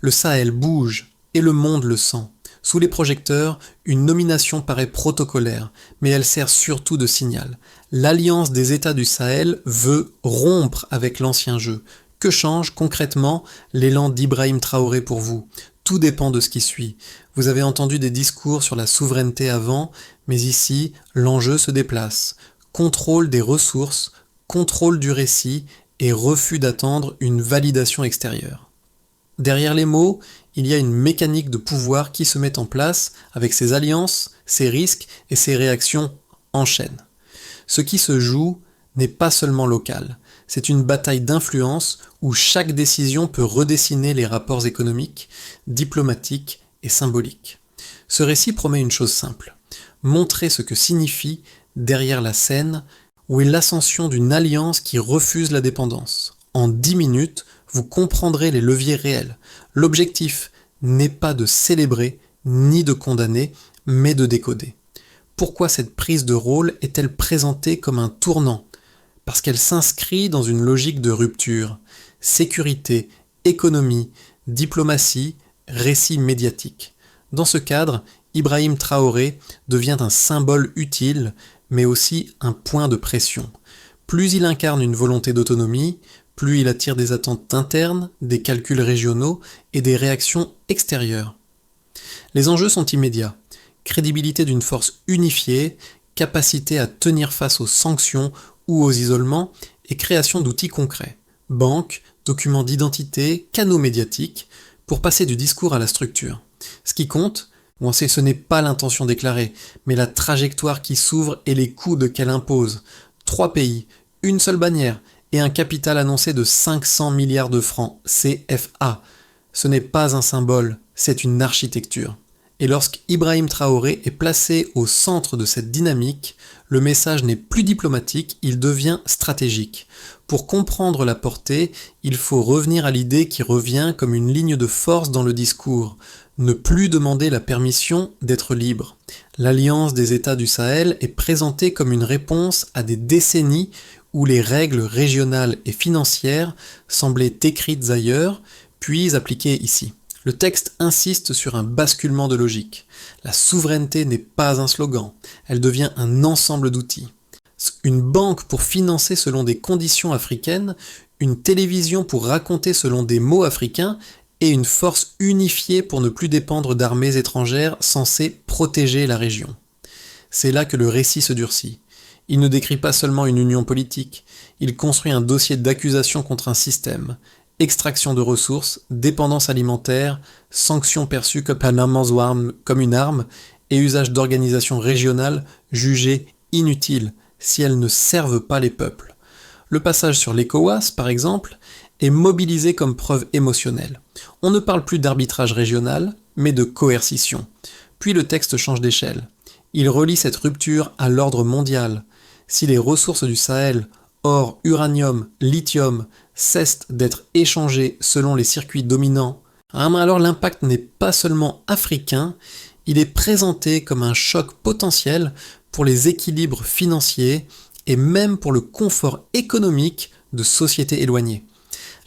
Le Sahel bouge, et le monde le sent. Sous les projecteurs, une nomination paraît protocolaire, mais elle sert surtout de signal. L'Alliance des États du Sahel veut rompre avec l'ancien jeu. Que change concrètement l'élan d'Ibrahim Traoré pour vous? Tout dépend de ce qui suit. Vous avez entendu des discours sur la souveraineté avant, mais ici, l'enjeu se déplace. Contrôle des ressources, contrôle du récit et refus d'attendre une validation extérieure. Derrière les mots, il y a une mécanique de pouvoir qui se met en place avec ses alliances, ses risques et ses réactions en chaîne. Ce qui se joue n'est pas seulement local, c'est une bataille d'influence où chaque décision peut redessiner les rapports économiques, diplomatiques et symboliques. Ce récit promet une chose simple, montrer ce que signifie, derrière la scène, où est l'ascension d'une alliance qui refuse la dépendance. En 10 minutes, vous comprendrez les leviers réels. L'objectif n'est pas de célébrer ni de condamner, mais de décoder. Pourquoi cette prise de rôle est-elle présentée comme un tournant? Parce qu'elle s'inscrit dans une logique de rupture. Sécurité, économie, diplomatie, récit médiatique. Dans ce cadre, Ibrahim Traoré devient un symbole utile, mais aussi un point de pression. Plus il incarne une volonté d'autonomie, plus il attire des attentes internes, des calculs régionaux et des réactions extérieures. Les enjeux sont immédiats. Crédibilité d'une force unifiée, capacité à tenir face aux sanctions ou aux isolements et création d'outils concrets. Banques, documents d'identité, canaux médiatiques, pour passer du discours à la structure. Ce qui compte, ce n'est pas l'intention déclarée, mais la trajectoire qui s'ouvre et les coûts qu'elle impose. 3 pays, une seule bannière, et un capital annoncé de 500 milliards de francs, CFA. Ce n'est pas un symbole, c'est une architecture. Et lorsqu'Ibrahim Traoré est placé au centre de cette dynamique, le message n'est plus diplomatique, il devient stratégique. Pour comprendre la portée, il faut revenir à l'idée qui revient comme une ligne de force dans le discours. Ne plus demander la permission d'être libre. L'Alliance des États du Sahel est présentée comme une réponse à des décennies où les règles régionales et financières semblaient écrites ailleurs, puis appliquées ici. Le texte insiste sur un basculement de logique. La souveraineté n'est pas un slogan, elle devient un ensemble d'outils. Une banque pour financer selon des conditions africaines, une télévision pour raconter selon des mots africains, et une force unifiée pour ne plus dépendre d'armées étrangères censées protéger la région. C'est là que le récit se durcit. Il ne décrit pas seulement une union politique, il construit un dossier d'accusation contre un système. Extraction de ressources, dépendance alimentaire, sanctions perçues comme une arme et usage d'organisations régionales jugées inutiles si elles ne servent pas les peuples. Le passage sur l'ECOWAS, par exemple, est mobilisé comme preuve émotionnelle. On ne parle plus d'arbitrage régional, mais de coercition. Puis le texte change d'échelle. Il relie cette rupture à l'ordre mondial. Si les ressources du Sahel, or, uranium, lithium, cessent d'être échangées selon les circuits dominants, alors l'impact n'est pas seulement africain, il est présenté comme un choc potentiel pour les équilibres financiers et même pour le confort économique de sociétés éloignées.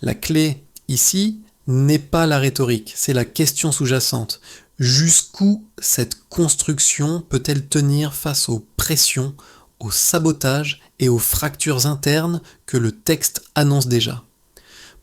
La clé, ici, n'est pas la rhétorique, c'est la question sous-jacente. Jusqu'où cette construction peut-elle tenir face aux pressions, au sabotage et aux fractures internes que le texte annonce déjà?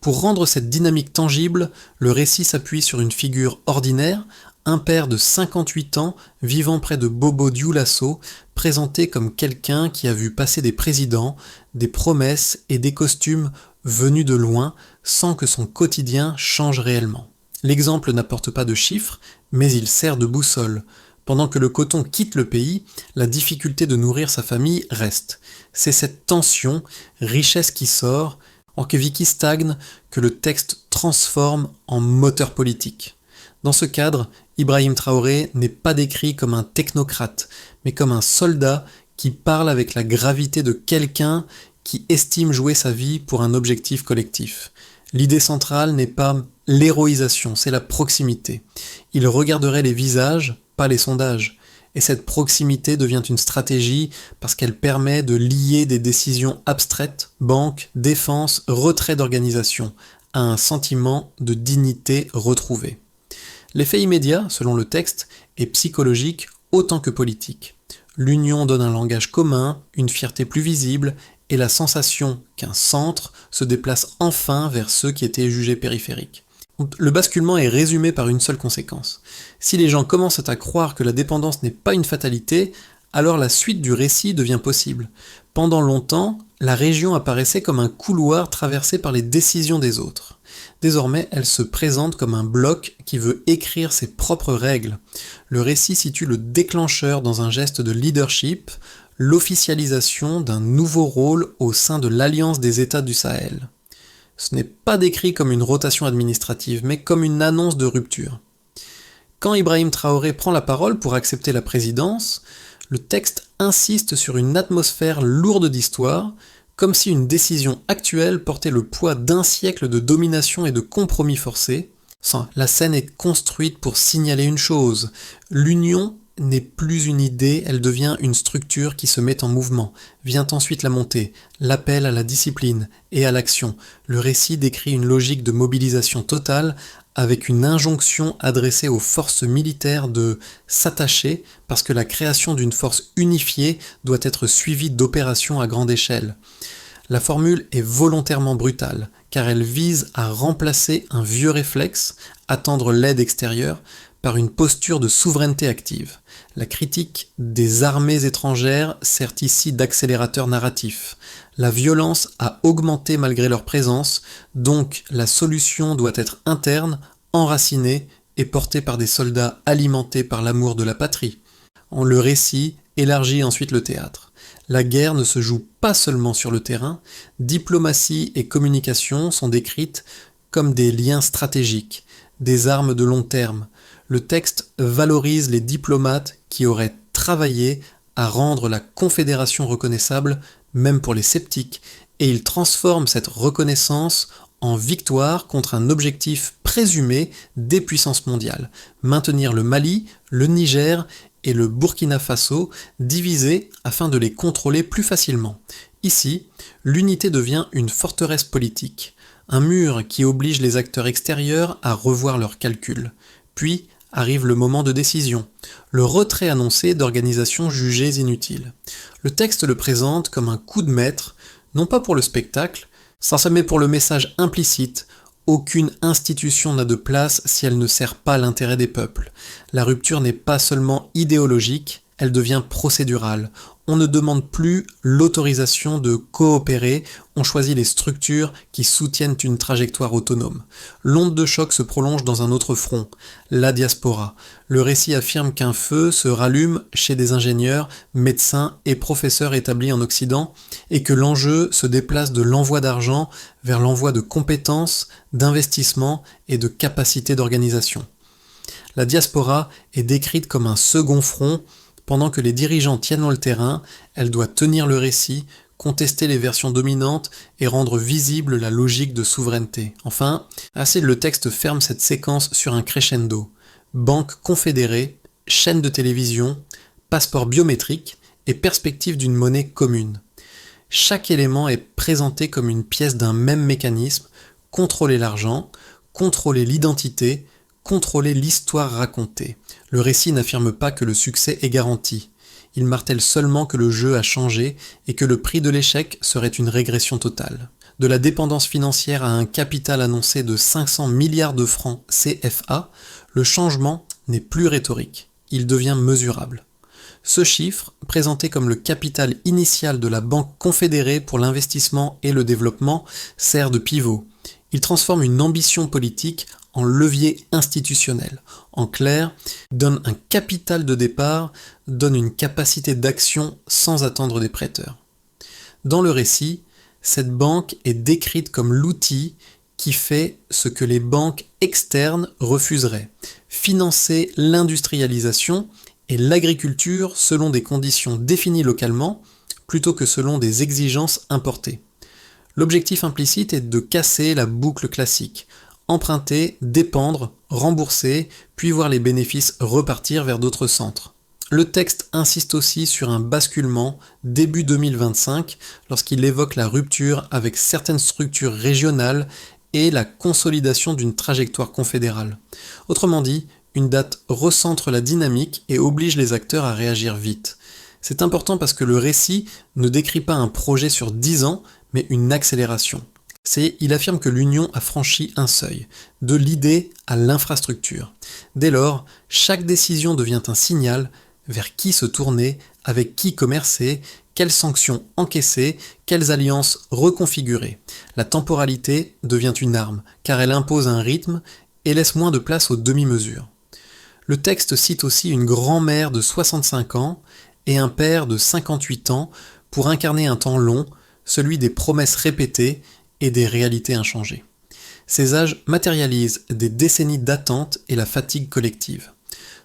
Pour rendre cette dynamique tangible, le récit s'appuie sur une figure ordinaire, un père de 58 ans vivant près de Bobo Dioulasso, présenté comme quelqu'un qui a vu passer des présidents, des promesses et des costumes venus de loin sans que son quotidien change réellement. L'exemple n'apporte pas de chiffres, mais il sert de boussole. Pendant que le coton quitte le pays, la difficulté de nourrir sa famille reste. C'est cette tension, richesse qui sort, en que Vicky stagne, que le texte transforme en moteur politique. Dans ce cadre, Ibrahim Traoré n'est pas décrit comme un technocrate, mais comme un soldat qui parle avec la gravité de quelqu'un qui estime jouer sa vie pour un objectif collectif. L'idée centrale n'est pas l'héroïsation, c'est la proximité. Il regarderait les visages, pas les sondages. Et cette proximité devient une stratégie parce qu'elle permet de lier des décisions abstraites, banque, défense, retrait d'organisation, à un sentiment de dignité retrouvée. L'effet immédiat, selon le texte, est psychologique autant que politique. L'union donne un langage commun, une fierté plus visible, et la sensation qu'un centre se déplace enfin vers ceux qui étaient jugés périphériques. Le basculement est résumé par une seule conséquence. Si les gens commencent à croire que la dépendance n'est pas une fatalité, alors la suite du récit devient possible. Pendant longtemps, la région apparaissait comme un couloir traversé par les décisions des autres. Désormais, elle se présente comme un bloc qui veut écrire ses propres règles. Le récit situe le déclencheur dans un geste de leadership, l'officialisation d'un nouveau rôle au sein de l'Alliance des États du Sahel. Ce n'est pas décrit comme une rotation administrative, mais comme une annonce de rupture. Quand Ibrahim Traoré prend la parole pour accepter la présidence, le texte insiste sur une atmosphère lourde d'histoire, comme si une décision actuelle portait le poids d'un siècle de domination et de compromis forcés. La scène est construite pour signaler une chose: l'union n'est plus une idée, elle devient une structure qui se met en mouvement. Vient ensuite la montée, l'appel à la discipline et à l'action. Le récit décrit une logique de mobilisation totale avec une injonction adressée aux forces militaires de s'attacher parce que la création d'une force unifiée doit être suivie d'opérations à grande échelle. La formule est volontairement brutale, car elle vise à remplacer un vieux réflexe, attendre l'aide extérieure, par une posture de souveraineté active. La critique des armées étrangères sert ici d'accélérateur narratif. La violence a augmenté malgré leur présence, donc la solution doit être interne, enracinée et portée par des soldats alimentés par l'amour de la patrie. Le récit élargit ensuite le théâtre. La guerre ne se joue pas seulement sur le terrain, diplomatie et communication sont décrites comme des liens stratégiques, des armes de long terme. Le texte valorise les diplomates qui auraient travaillé à rendre la Confédération reconnaissable, même pour les sceptiques, et il transforme cette reconnaissance en victoire contre un objectif présumé des puissances mondiales: maintenir le Mali, le Niger et le Burkina Faso divisés afin de les contrôler plus facilement. Ici, l'unité devient une forteresse politique, un mur qui oblige les acteurs extérieurs à revoir leurs calculs. Puis arrive le moment de décision, le retrait annoncé d'organisations jugées inutiles. Le texte le présente comme un coup de maître, non pas pour le spectacle, mais pour le message implicite: aucune institution n'a de place si elle ne sert pas l'intérêt des peuples. La rupture n'est pas seulement idéologique, elle devient procédurale. On ne demande plus l'autorisation de coopérer, on choisit les structures qui soutiennent une trajectoire autonome. L'onde de choc se prolonge dans un autre front, la diaspora. Le récit affirme qu'un feu se rallume chez des ingénieurs, médecins et professeurs établis en Occident, et que l'enjeu se déplace de l'envoi d'argent vers l'envoi de compétences, d'investissements et de capacités d'organisation. La diaspora est décrite comme un second front. Pendant que les dirigeants tiennent le terrain, elle doit tenir le récit, contester les versions dominantes et rendre visible la logique de souveraineté. Enfin, le texte ferme cette séquence sur un crescendo. Banque confédérée, chaîne de télévision, passeport biométrique et perspective d'une monnaie commune. Chaque élément est présenté comme une pièce d'un même mécanisme: contrôler l'argent, contrôler l'identité, contrôler l'histoire racontée. Le récit n'affirme pas que le succès est garanti. Il martèle seulement que le jeu a changé et que le prix de l'échec serait une régression totale. De la dépendance financière à un capital annoncé de 500 milliards de francs CFA, le changement n'est plus rhétorique, il devient mesurable. Ce chiffre, présenté comme le capital initial de la Banque confédérée pour l'investissement et le développement, sert de pivot. Il transforme une ambition politique en levier institutionnel. En clair, donne un capital de départ, donne une capacité d'action sans attendre des prêteurs. Dans le récit, cette banque est décrite comme l'outil qui fait ce que les banques externes refuseraient: financer l'industrialisation et l'agriculture selon des conditions définies localement, plutôt que selon des exigences importées. L'objectif implicite est de casser la boucle classique: emprunter, dépendre, rembourser, puis voir les bénéfices repartir vers d'autres centres. Le texte insiste aussi sur un basculement début 2025 lorsqu'il évoque la rupture avec certaines structures régionales et la consolidation d'une trajectoire confédérale. Autrement dit, une date recentre la dynamique et oblige les acteurs à réagir vite. C'est important parce que le récit ne décrit pas un projet sur 10 ans, mais une accélération. Il affirme que l'Union a franchi un seuil, de l'idée à l'infrastructure. Dès lors, chaque décision devient un signal vers qui se tourner, avec qui commercer, quelles sanctions encaisser, quelles alliances reconfigurer. La temporalité devient une arme, car elle impose un rythme et laisse moins de place aux demi-mesures. Le texte cite aussi une grand-mère de 65 ans et un père de 58 ans pour incarner un temps long, celui des promesses répétées et des réalités inchangées. Ces âges matérialisent des décennies d'attente et la fatigue collective.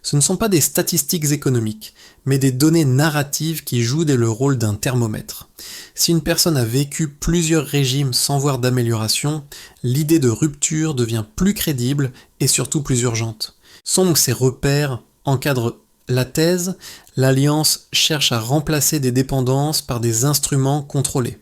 Ce ne sont pas des statistiques économiques, mais des données narratives qui jouent le rôle d'un thermomètre. Si une personne a vécu plusieurs régimes sans voir d'amélioration, l'idée de rupture devient plus crédible et surtout plus urgente. Sont donc ces repères encadrent la thèse, l'alliance cherche à remplacer des dépendances par des instruments contrôlés.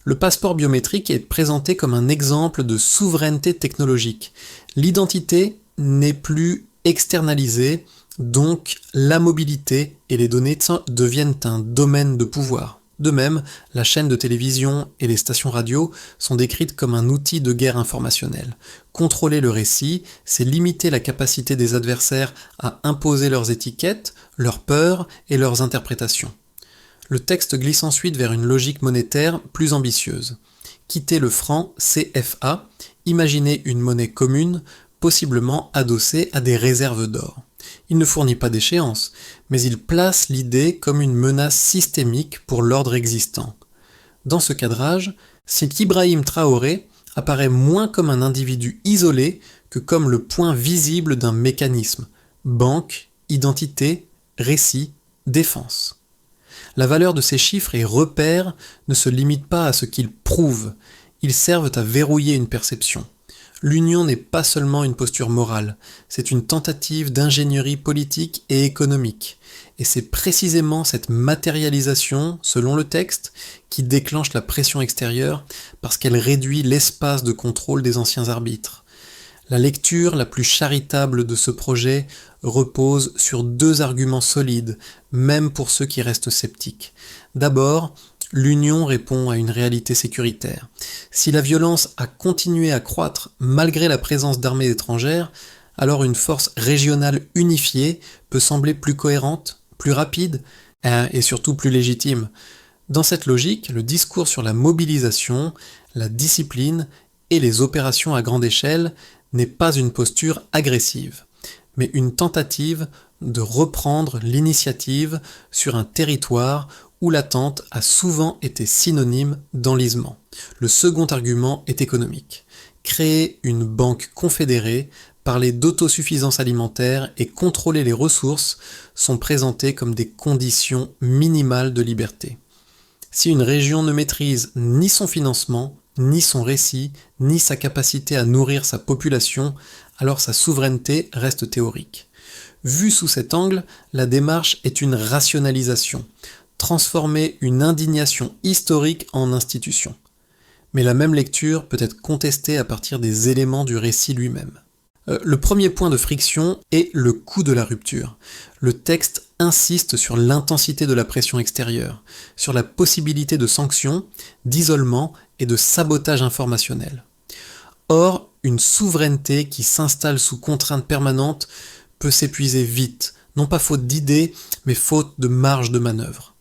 Le passeport biométrique est présenté comme un exemple de souveraineté technologique. L'identité n'est plus externalisée, donc la mobilité et les données deviennent un domaine de pouvoir. De même, la chaîne de télévision et les stations radio sont décrites comme un outil de guerre informationnelle. Contrôler le récit, c'est limiter la capacité des adversaires à imposer leurs étiquettes, leurs peurs et leurs interprétations. Le texte glisse ensuite vers une logique monétaire plus ambitieuse. Quitter le franc CFA, imaginer une monnaie commune, possiblement adossée à des réserves d'or. Il ne fournit pas d'échéance, mais il place l'idée comme une menace systémique pour l'ordre existant. Dans ce cadrage, c'est qu'Ibrahim Traoré apparaît moins comme un individu isolé que comme le point visible d'un mécanisme. Banque, identité, récit, défense. La valeur de ces chiffres et repères ne se limite pas à ce qu'ils prouvent, ils servent à verrouiller une perception. L'union n'est pas seulement une posture morale, c'est une tentative d'ingénierie politique et économique. Et c'est précisément cette matérialisation, selon le texte, qui déclenche la pression extérieure parce qu'elle réduit l'espace de contrôle des anciens arbitres. La lecture la plus charitable de ce projet repose sur 2 arguments solides, même pour ceux qui restent sceptiques. D'abord, l'Union répond à une réalité sécuritaire. Si la violence a continué à croître malgré la présence d'armées étrangères, alors une force régionale unifiée peut sembler plus cohérente, plus rapide et surtout plus légitime. Dans cette logique, le discours sur la mobilisation, la discipline et les opérations à grande échelle n'est pas une posture agressive, mais une tentative de reprendre l'initiative sur un territoire où l'attente a souvent été synonyme d'enlisement. Le second argument est économique. Créer une banque confédérée, parler d'autosuffisance alimentaire et contrôler les ressources sont présentés comme des conditions minimales de liberté. Si une région ne maîtrise ni son financement, ni son récit, ni sa capacité à nourrir sa population, alors sa souveraineté reste théorique. Vue sous cet angle, la démarche est une rationalisation, transformer une indignation historique en institution. Mais la même lecture peut être contestée à partir des éléments du récit lui-même. Le premier point de friction est le coût de la rupture. Le texte insiste sur l'intensité de la pression extérieure, sur la possibilité de sanctions, d'isolement et de sabotage informationnel. Or, une souveraineté qui s'installe sous contrainte permanente peut s'épuiser vite, non pas faute d'idées, mais faute de marge de manœuvre.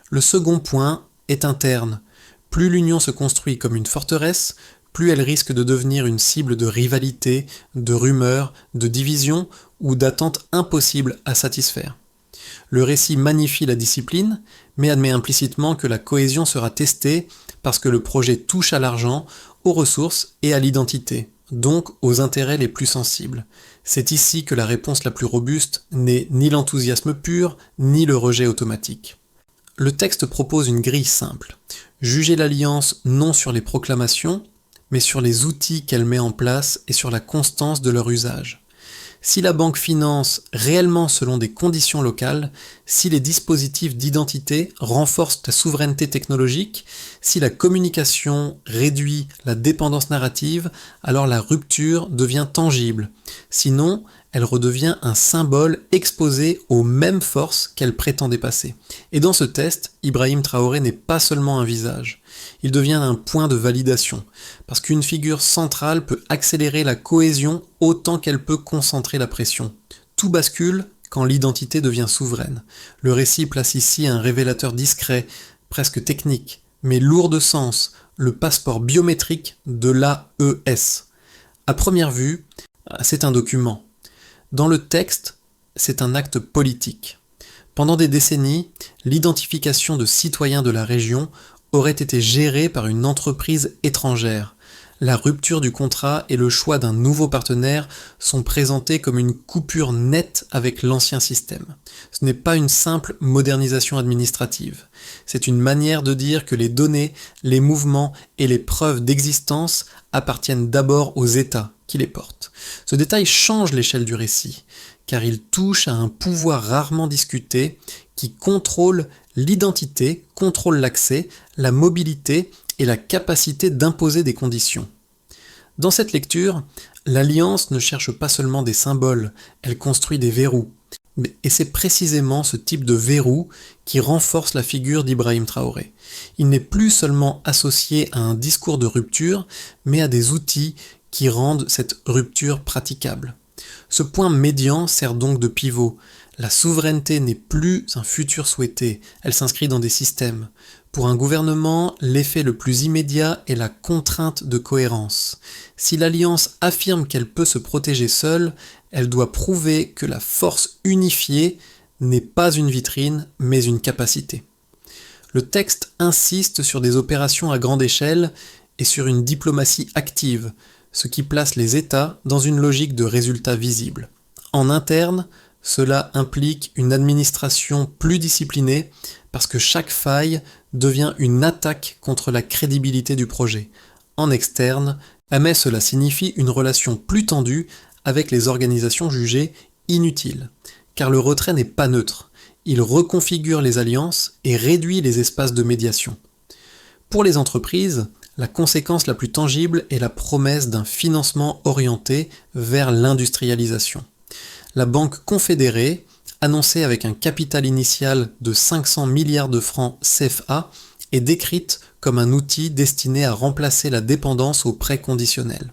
Le second point est interne. Plus l'Union se construit comme une forteresse, plus elle risque de devenir une cible de rivalité, de rumeurs, de divisions ou d'attentes impossibles à satisfaire. Le récit magnifie la discipline, mais admet implicitement que la cohésion sera testée parce que le projet touche à l'argent, aux ressources et à l'identité, donc aux intérêts les plus sensibles. C'est ici que la réponse la plus robuste n'est ni l'enthousiasme pur, ni le rejet automatique. Le texte propose une grille simple. Juger l'alliance non sur les proclamations, mais sur les outils qu'elle met en place et sur la constance de leur usage. Si la banque finance réellement selon des conditions locales, si les dispositifs d'identité renforcent la souveraineté technologique, si la communication réduit la dépendance narrative, alors la rupture devient tangible. Sinon, elle redevient un symbole exposé aux mêmes forces qu'elle prétend dépasser. Et dans ce test, Ibrahim Traoré n'est pas seulement un visage, il devient un point de validation, parce qu'une figure centrale peut accélérer la cohésion autant qu'elle peut concentrer la pression. Tout bascule quand l'identité devient souveraine. Le récit place ici un révélateur discret, presque technique, mais lourd de sens, le passeport biométrique de l'AES. À première vue, c'est un document. Dans le texte, c'est un acte politique. Pendant des décennies, l'identification de citoyens de la région aurait été gérée par une entreprise étrangère. La rupture du contrat et le choix d'un nouveau partenaire sont présentés comme une coupure nette avec l'ancien système. Ce n'est pas une simple modernisation administrative. C'est une manière de dire que les données, les mouvements et les preuves d'existence appartiennent d'abord aux États qui les portent. Ce détail change l'échelle du récit, car il touche à un pouvoir rarement discuté qui contrôle l'identité, contrôle l'accès, la mobilité et la capacité d'imposer des conditions. Dans cette lecture, l'Alliance ne cherche pas seulement des symboles, elle construit des verrous. Et c'est précisément ce type de verrou qui renforce la figure d'Ibrahim Traoré. Il n'est plus seulement associé à un discours de rupture, mais à des outils qui rendent cette rupture praticable. Ce point médian sert donc de pivot. La souveraineté n'est plus un futur souhaité, elle s'inscrit dans des systèmes. Pour un gouvernement, l'effet le plus immédiat est la contrainte de cohérence. Si l'Alliance affirme qu'elle peut se protéger seule, elle doit prouver que la force unifiée n'est pas une vitrine, mais une capacité. Le texte insiste sur des opérations à grande échelle et sur une diplomatie active, ce qui place les États dans une logique de résultats visibles. En interne, cela implique une administration plus disciplinée parce que chaque faille devient une attaque contre la crédibilité du projet. En externe, mais cela signifie une relation plus tendue avec les organisations jugées inutiles. Car le retrait n'est pas neutre. Il reconfigure les alliances et réduit les espaces de médiation. Pour les entreprises, la conséquence la plus tangible est la promesse d'un financement orienté vers l'industrialisation. La Banque confédérée, annoncée avec un capital initial de 500 milliards de francs CFA, est décrite comme un outil destiné à remplacer la dépendance aux prêts conditionnels.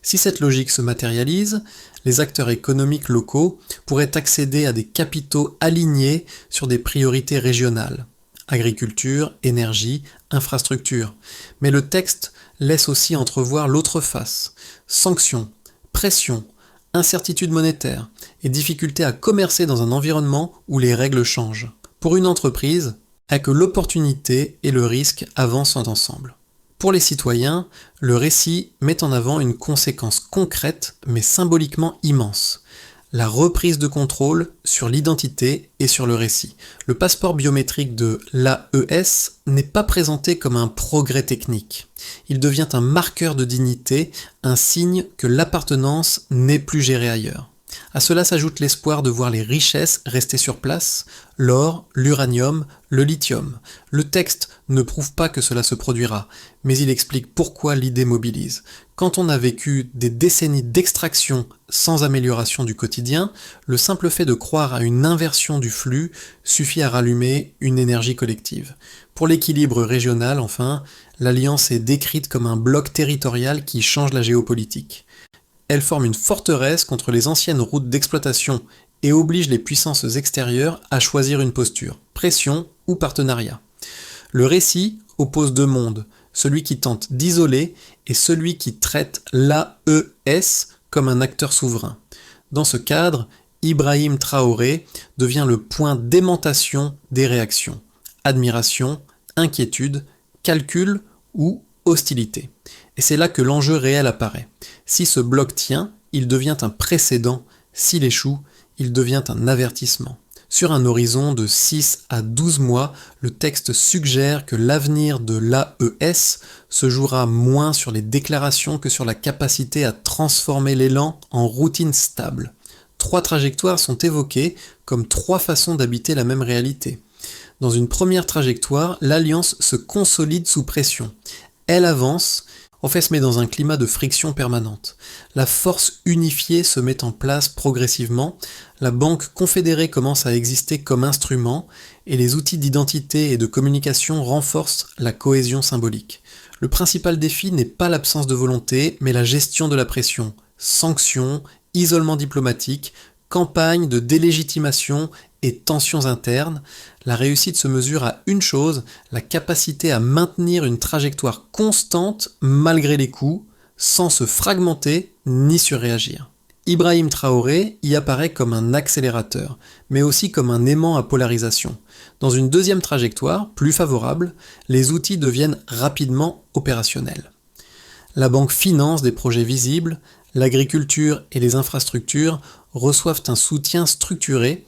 Si cette logique se matérialise, les acteurs économiques locaux pourraient accéder à des capitaux alignés sur des priorités régionales. Agriculture, énergie, infrastructure. Mais le texte laisse aussi entrevoir l'autre face. Sanctions, pression, incertitude monétaire et difficulté à commercer dans un environnement où les règles changent. Pour une entreprise, est que l'opportunité et le risque avancent ensemble. Pour les citoyens, le récit met en avant une conséquence concrète mais symboliquement immense. La reprise de contrôle sur l'identité et sur le récit. Le passeport biométrique de l'AES n'est pas présenté comme un progrès technique. Il devient un marqueur de dignité, un signe que l'appartenance n'est plus gérée ailleurs. À cela s'ajoute l'espoir de voir les richesses rester sur place, l'or, l'uranium, le lithium. Le texte ne prouve pas que cela se produira, mais il explique pourquoi l'idée mobilise. Quand on a vécu des décennies d'extraction sans amélioration du quotidien, le simple fait de croire à une inversion du flux suffit à rallumer une énergie collective. Pour l'équilibre régional, enfin, l'Alliance est décrite comme un bloc territorial qui change la géopolitique. Elle forme une forteresse contre les anciennes routes d'exploitation et oblige les puissances extérieures à choisir une posture, pression ou partenariat. Le récit oppose deux mondes, celui qui tente d'isoler et celui qui traite l'AES comme un acteur souverain. Dans ce cadre, Ibrahim Traoré devient le point d'aimantation des réactions. Admiration, inquiétude, calcul ou hostilité. Et c'est là que l'enjeu réel apparaît. Si ce bloc tient, il devient un précédent. S'il échoue, il devient un avertissement. Sur un horizon de 6 à 12 mois, le texte suggère que l'avenir de l'AES se jouera moins sur les déclarations que sur la capacité à transformer l'élan en routine stable. 3 trajectoires sont évoquées comme 3 façons d'habiter la même réalité. Dans une première trajectoire, l'alliance se consolide sous pression. Elle avance, en fait se met dans un climat de friction permanente. La force unifiée se met en place progressivement, la banque confédérée commence à exister comme instrument, et les outils d'identité et de communication renforcent la cohésion symbolique. Le principal défi n'est pas l'absence de volonté, mais la gestion de la pression. Sanctions, isolement diplomatique, campagne de délégitimation et tensions internes, la réussite se mesure à une chose, la capacité à maintenir une trajectoire constante malgré les coups, sans se fragmenter ni surréagir. Ibrahim Traoré y apparaît comme un accélérateur, mais aussi comme un aimant à polarisation. Dans une deuxième trajectoire, plus favorable, les outils deviennent rapidement opérationnels. La banque finance des projets visibles, l'agriculture et les infrastructures reçoivent un soutien structuré,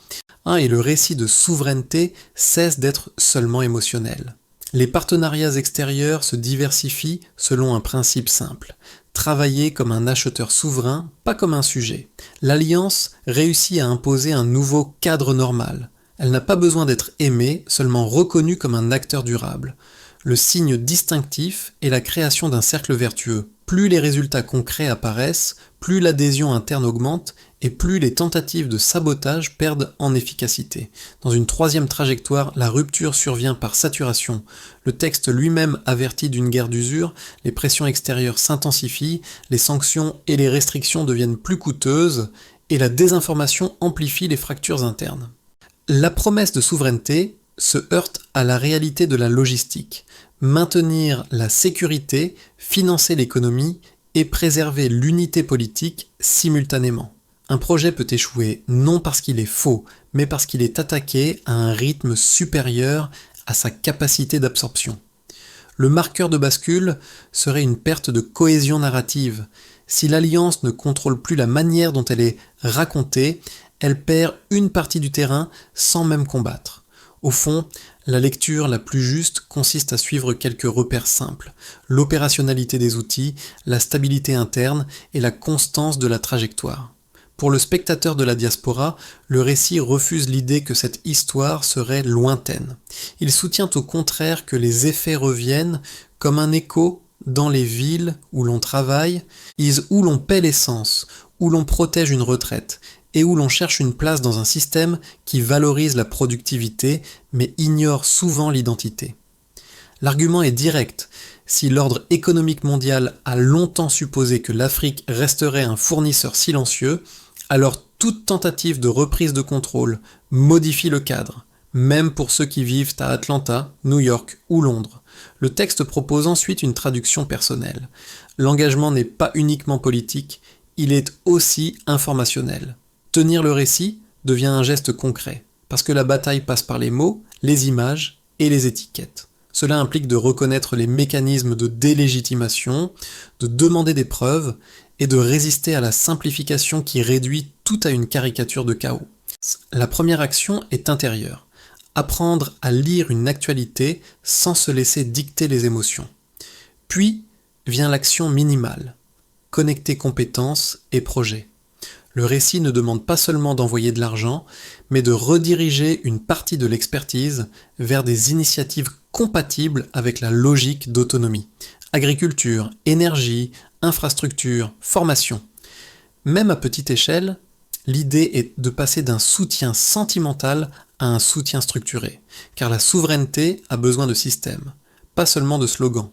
et le récit de souveraineté cesse d'être seulement émotionnel. Les partenariats extérieurs se diversifient selon un principe simple. Travailler comme un acheteur souverain, pas comme un sujet. L'Alliance réussit à imposer un nouveau cadre normal. Elle n'a pas besoin d'être aimée, seulement reconnue comme un acteur durable. Le signe distinctif est la création d'un cercle vertueux. Plus les résultats concrets apparaissent, plus l'adhésion interne augmente et plus les tentatives de sabotage perdent en efficacité. Dans une troisième trajectoire, la rupture survient par saturation. Le texte lui-même avertit d'une guerre d'usure, les pressions extérieures s'intensifient, les sanctions et les restrictions deviennent plus coûteuses et la désinformation amplifie les fractures internes. La promesse de souveraineté se heurte à la réalité de la logistique. Maintenir la sécurité, financer l'économie et préserver l'unité politique simultanément. Un projet peut échouer non parce qu'il est faux, mais parce qu'il est attaqué à un rythme supérieur à sa capacité d'absorption. Le marqueur de bascule serait une perte de cohésion narrative. Si l'Alliance ne contrôle plus la manière dont elle est racontée, elle perd une partie du terrain sans même combattre. Au fond, la lecture la plus juste consiste à suivre quelques repères simples, l'opérationnalité des outils, la stabilité interne et la constance de la trajectoire. Pour le spectateur de la diaspora, le récit refuse l'idée que cette histoire serait lointaine. Il soutient au contraire que les effets reviennent comme un écho dans les villes où l'on travaille, où l'on paie l'essence, où l'on protège une retraite, et où l'on cherche une place dans un système qui valorise la productivité mais ignore souvent l'identité. L'argument est direct. Si l'ordre économique mondial a longtemps supposé que l'Afrique resterait un fournisseur silencieux, alors toute tentative de reprise de contrôle modifie le cadre, même pour ceux qui vivent à Atlanta, New York ou Londres. Le texte propose ensuite une traduction personnelle. L'engagement n'est pas uniquement politique, il est aussi informationnel. Tenir le récit devient un geste concret, parce que la bataille passe par les mots, les images et les étiquettes. Cela implique de reconnaître les mécanismes de délégitimation, de demander des preuves et de résister à la simplification qui réduit tout à une caricature de chaos. La première action est intérieure. Apprendre à lire une actualité sans se laisser dicter les émotions. Puis vient l'action minimale. Connecter compétences et projets. Le récit ne demande pas seulement d'envoyer de l'argent, mais de rediriger une partie de l'expertise vers des initiatives compatibles avec la logique d'autonomie. Agriculture, énergie, infrastructure, formation. Même à petite échelle, l'idée est de passer d'un soutien sentimental à un soutien structuré, car la souveraineté a besoin de systèmes, pas seulement de slogans.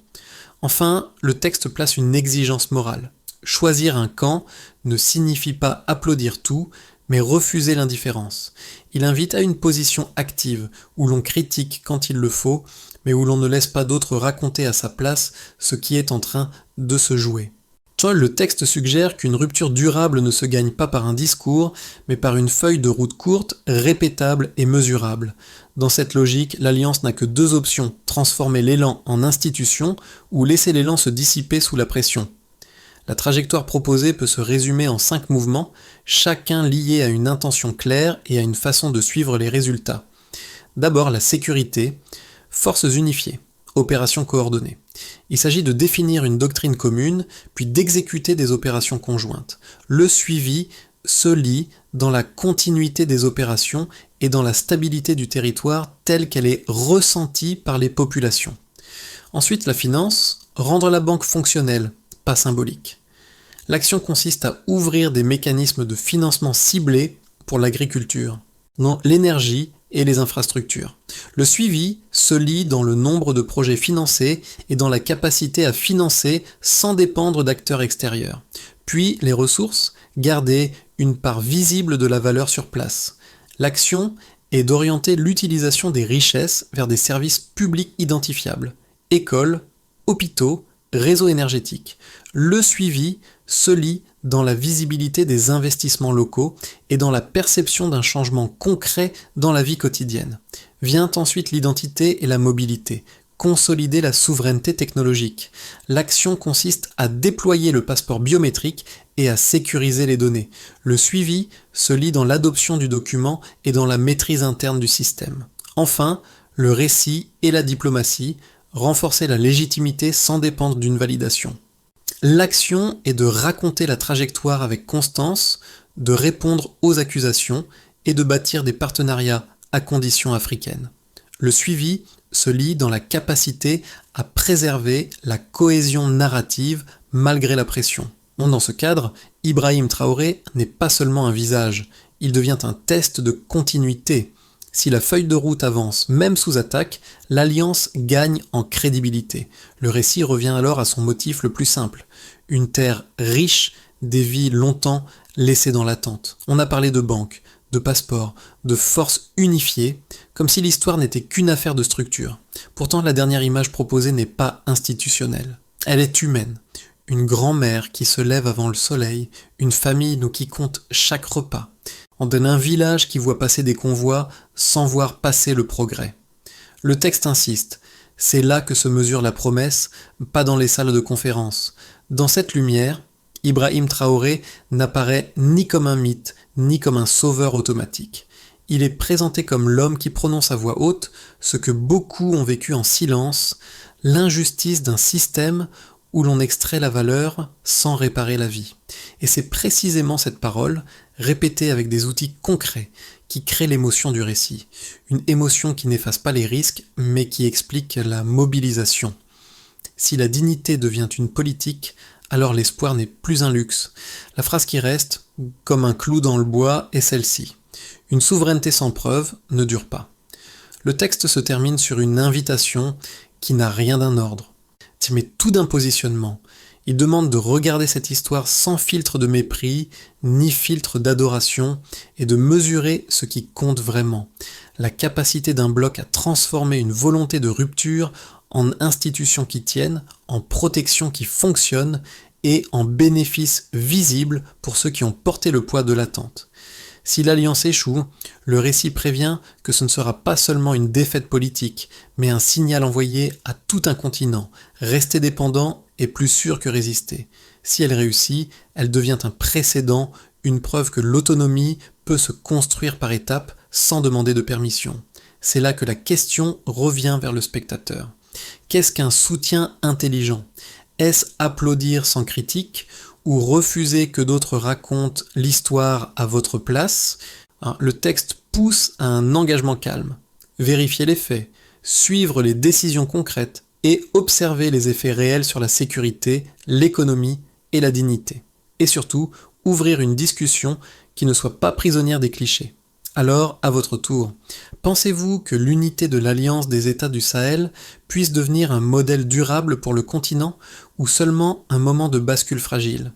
Enfin, le texte place une exigence morale. Choisir un camp ne signifie pas applaudir tout, mais refuser l'indifférence. Il invite à une position active, où l'on critique quand il le faut, mais où l'on ne laisse pas d'autres raconter à sa place ce qui est en train de se jouer. Le texte suggère qu'une rupture durable ne se gagne pas par un discours, mais par une feuille de route courte, répétable et mesurable. Dans cette logique, l'Alliance n'a que 2 options, transformer l'élan en institution ou laisser l'élan se dissiper sous la pression. La trajectoire proposée peut se résumer en 5 mouvements, chacun lié à une intention claire et à une façon de suivre les résultats. D'abord la sécurité, forces unifiées, opérations coordonnées. Il s'agit de définir une doctrine commune, puis d'exécuter des opérations conjointes. Le suivi se lie dans la continuité des opérations et dans la stabilité du territoire telle qu'elle est ressentie par les populations. Ensuite, la finance, rendre la banque fonctionnelle, pas symbolique. L'action consiste à ouvrir des mécanismes de financement ciblés pour l'agriculture, dans l'énergie et les infrastructures. Le suivi se lie dans le nombre de projets financés et dans la capacité à financer sans dépendre d'acteurs extérieurs. Puis les ressources, garder une part visible de la valeur sur place. L'action est d'orienter l'utilisation des richesses vers des services publics identifiables. Écoles, hôpitaux, réseaux énergétiques. Le suivi se lie dans la visibilité des investissements locaux et dans la perception d'un changement concret dans la vie quotidienne. Vient ensuite l'identité et la mobilité, consolider la souveraineté technologique. L'action consiste à déployer le passeport biométrique et à sécuriser les données. Le suivi se lie dans l'adoption du document et dans la maîtrise interne du système. Enfin, le récit et la diplomatie, renforcer la légitimité sans dépendre d'une validation. L'action est de raconter la trajectoire avec constance, de répondre aux accusations et de bâtir des partenariats à conditions africaines. Le suivi se lie dans la capacité à préserver la cohésion narrative malgré la pression. Dans ce cadre, Ibrahim Traoré n'est pas seulement un visage, il devient un test de continuité. Si la feuille de route avance, même sous attaque, l'alliance gagne en crédibilité. Le récit revient alors à son motif le plus simple. Une terre riche, des vies longtemps laissées dans l'attente. On a parlé de banques, de passeports, de forces unifiées, comme si l'histoire n'était qu'une affaire de structure. Pourtant, la dernière image proposée n'est pas institutionnelle. Elle est humaine. Une grand-mère qui se lève avant le soleil, une famille qui compte chaque repas. On donne un village qui voit passer des convois sans voir passer le progrès. Le texte insiste, c'est là que se mesure la promesse, pas dans les salles de conférence. Dans cette lumière, Ibrahim Traoré n'apparaît ni comme un mythe, ni comme un sauveur automatique. Il est présenté comme l'homme qui prononce à voix haute ce que beaucoup ont vécu en silence, l'injustice d'un système où l'on extrait la valeur sans réparer la vie. Et c'est précisément cette parole, répétée avec des outils concrets, qui crée l'émotion du récit. Une émotion qui n'efface pas les risques, mais qui explique la mobilisation. Si la dignité devient une politique, alors l'espoir n'est plus un luxe. La phrase qui reste, comme un clou dans le bois, est celle-ci. Une souveraineté sans preuve ne dure pas. Le texte se termine sur une invitation qui n'a rien d'un ordre, mais tout d'un positionnement. Il demande de regarder cette histoire sans filtre de mépris, ni filtre d'adoration, et de mesurer ce qui compte vraiment. La capacité d'un bloc à transformer une volonté de rupture en institutions qui tiennent, en protection qui fonctionne, et en bénéfice visible pour ceux qui ont porté le poids de l'attente. Si l'alliance échoue, le récit prévient que ce ne sera pas seulement une défaite politique, mais un signal envoyé à tout un continent. Rester dépendant est plus sûr que résister. Si elle réussit, elle devient un précédent, une preuve que l'autonomie peut se construire par étapes sans demander de permission. C'est là que la question revient vers le spectateur. Qu'est-ce qu'un soutien intelligent ? Est-ce applaudir sans critique ou refuser que d'autres racontent l'histoire à votre place ? Le texte pousse à un engagement calme. Vérifier les faits, suivre les décisions concrètes et observer les effets réels sur la sécurité, l'économie et la dignité. Et surtout, ouvrir une discussion qui ne soit pas prisonnière des clichés. Alors, à votre tour, pensez-vous que l'unité de l'Alliance des États du Sahel puisse devenir un modèle durable pour le continent ou seulement un moment de bascule fragile ?